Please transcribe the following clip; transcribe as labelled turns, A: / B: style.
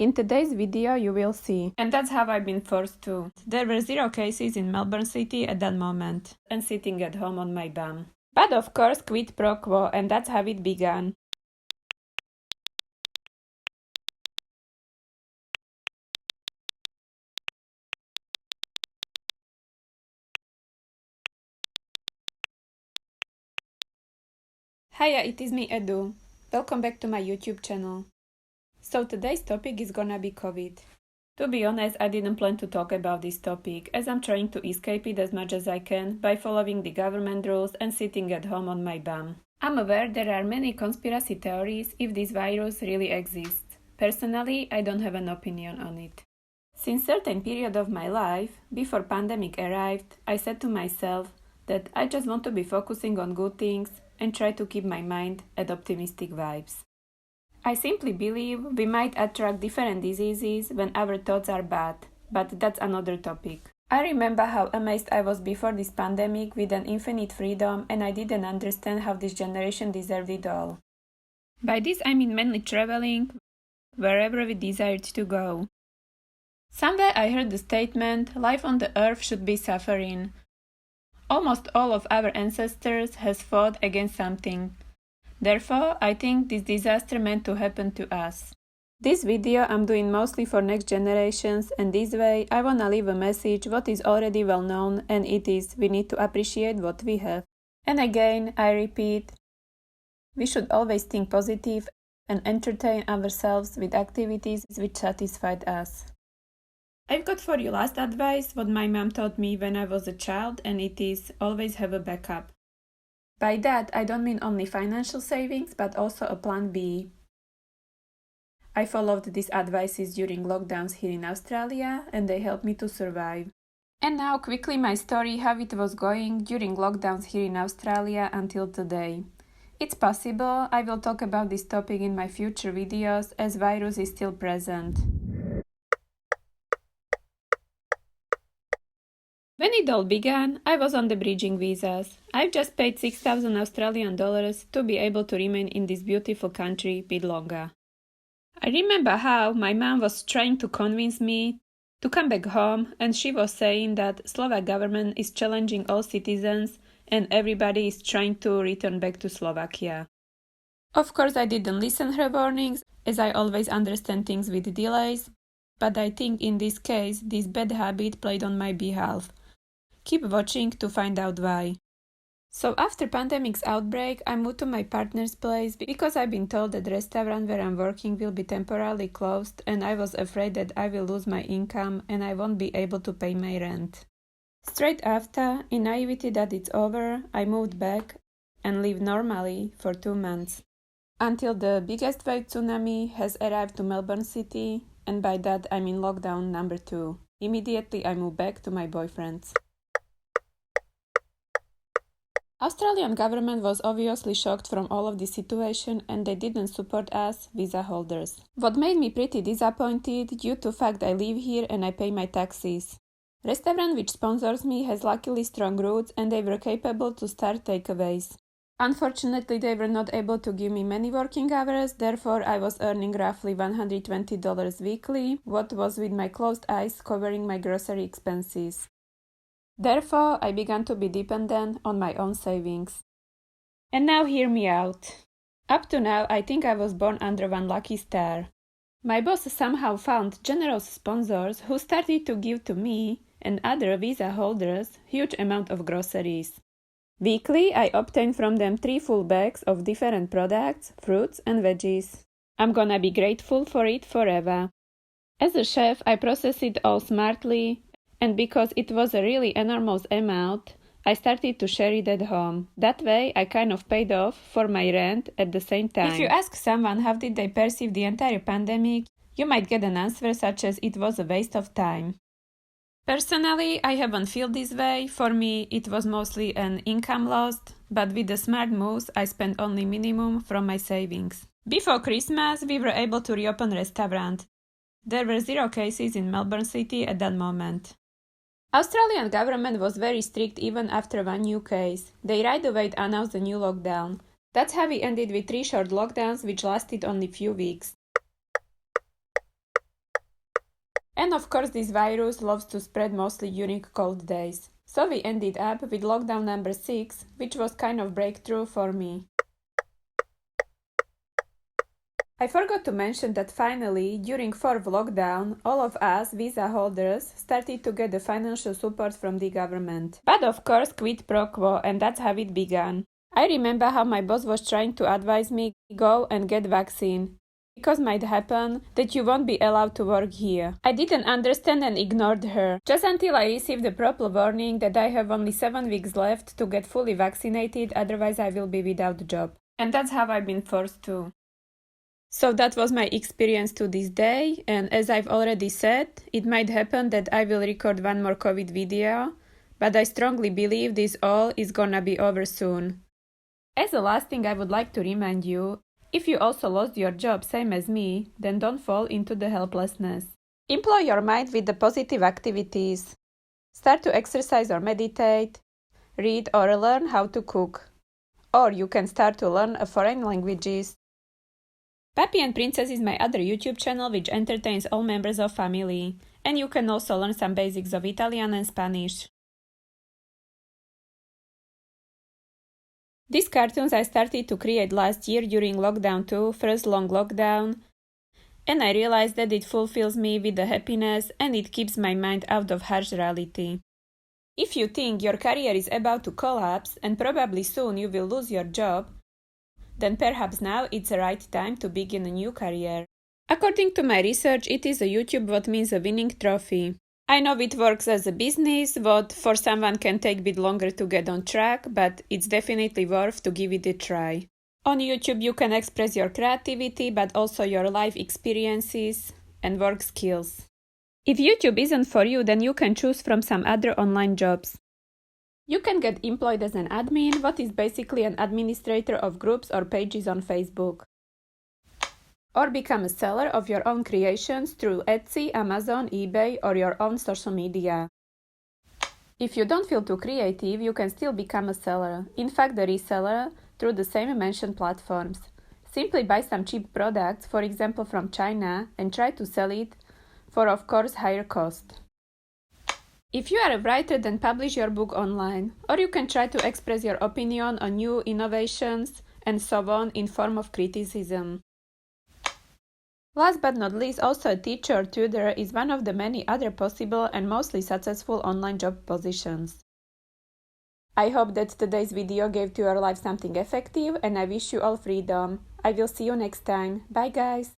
A: In today's video you will see. And that's how I've been forced to. There were 0 cases in Melbourne City at that moment, and sitting at home on my bum. But of course quid pro quo, and that's how it began. Hiya, it is me Edu. Welcome back to my YouTube channel. So today's topic is gonna be COVID. To be honest, I didn't plan to talk about this topic, as I'm trying to escape it as much as I can by following the government rules and sitting at home on my bum. I'm aware there are many conspiracy theories if this virus really exists. Personally, I don't have an opinion on it. Since certain period of my life, before pandemic arrived, I said to myself that I just want to be focusing on good things and try to keep my mind at optimistic vibes. I simply believe we might attract different diseases when our thoughts are bad, but that's another topic. I remember how amazed I was before this pandemic with an infinite freedom, and I didn't understand how this generation deserved it all. By this I mean mainly traveling wherever we desired to go. Somewhere I heard the statement, life on the earth should be suffering. Almost all of our ancestors has fought against something. Therefore, I think this disaster meant to happen to us. This video I'm doing mostly for next generations, and this way I wanna leave a message what is already well known, and it is we need to appreciate what we have. And again, I repeat, we should always think positive and entertain ourselves with activities which satisfied us. I've got for you last advice what my mom taught me when I was a child, and it is always have a backup. By that I don't mean only financial savings, but also a plan B. I followed these advices during lockdowns here in Australia, and they helped me to survive. And now quickly my story how it was going during lockdowns here in Australia until today. It's possible I will talk about this topic in my future videos as virus is still present. When it all began, I was on the bridging visas. I've just paid 6,000 Australian dollars to be able to remain in this beautiful country a bit longer. I remember how my mom was trying to convince me to come back home, and she was saying that Slovak government is challenging all citizens and everybody is trying to return back to Slovakia. Of course I didn't listen her warnings, as I always understand things with delays, but I think in this case this bad habit played on my behalf. Keep watching to find out why. So after pandemic's outbreak, I moved to my partner's place because I've been told that the restaurant where I'm working will be temporarily closed, and I was afraid that I will lose my income and I won't be able to pay my rent. Straight after, in naivety that it's over, I moved back and lived normally for 2 months. Until the biggest wave tsunami has arrived to Melbourne City, and by that I mean lockdown number 2. Immediately I moved back to my boyfriend's. Australian government was obviously shocked from all of this situation, and they didn't support us, visa holders. What made me pretty disappointed due to fact I live here and I pay my taxes. Restaurant which sponsors me has luckily strong roots, and they were capable to start takeaways. Unfortunately, they were not able to give me many working hours, therefore I was earning roughly $120 weekly, what was with my closed eyes covering my grocery expenses. Therefore, I began to be dependent on my own savings. And now hear me out. Up to now, I think I was born under one lucky star. My boss somehow found generous sponsors who started to give to me and other visa holders huge amount of groceries. Weekly, I obtained from them 3 full bags of different products, fruits and veggies. I'm gonna be grateful for it forever. As a chef, I processed it all smartly, and because it was a really enormous amount, I started to share it at home. That way, I kind of paid off for my rent at the same time. If you ask someone how did they perceive the entire pandemic, you might get an answer such as it was a waste of time. Personally, I haven't felt this way. For me, it was mostly an income lost, but with the smart moves, I spent only minimum from my savings. Before Christmas, we were able to reopen restaurant. There were 0 cases in Melbourne City at that moment. Australian government was very strict even after 1 new case. They right away announced a new lockdown. That's how we ended with 3 short lockdowns which lasted only few weeks. And of course this virus loves to spread mostly during cold days. So we ended up with lockdown number 6, which was kind of breakthrough for me. I forgot to mention that finally, during 4th lockdown, all of us, visa holders, started to get the financial support from the government. But of course, quid pro quo, and that's how it began. I remember how my boss was trying to advise me, go and get vaccine, because might happen that you won't be allowed to work here. I didn't understand and ignored her, just until I received the proper warning that I have only 7 weeks left to get fully vaccinated, otherwise I will be without a job. And that's how I've been forced to. So that was my experience to this day, and as I've already said, it might happen that I will record one more COVID video, but I strongly believe this all is gonna be over soon. As a last thing I would like to remind you, if you also lost your job same as me, then don't fall into the helplessness. Employ your mind with the positive activities. Start to exercise or meditate, read or learn how to cook. Or you can start to learn a foreign languages. Papi and Princess is my other YouTube channel which entertains all members of family, and you can also learn some basics of Italian and Spanish. These cartoons I started to create last year during lockdown 2, first long lockdown, and I realized that it fulfills me with the happiness and it keeps my mind out of harsh reality. If you think your career is about to collapse and probably soon you will lose your job, then perhaps now it's the right time to begin a new career. According to my research, it is a YouTube what means a winning trophy. I know it works as a business, what for someone can take a bit longer to get on track, but it's definitely worth to give it a try. On YouTube you can express your creativity, but also your life experiences and work skills. If YouTube isn't for you, then you can choose from some other online jobs. You can get employed as an admin, what is basically an administrator of groups or pages on Facebook. Or become a seller of your own creations through Etsy, Amazon, eBay, or your own social media. If you don't feel too creative, you can still become a seller, in fact a reseller, through the same mentioned platforms. Simply buy some cheap products, for example from China, and try to sell it for of course higher cost. If you are a writer, then publish your book online, or you can try to express your opinion on new innovations and so on in form of criticism. Last but not least, also a teacher or tutor is one of the many other possible and mostly successful online job positions. I hope that today's video gave to your life something effective, and I wish you all freedom. I will see you next time. Bye guys!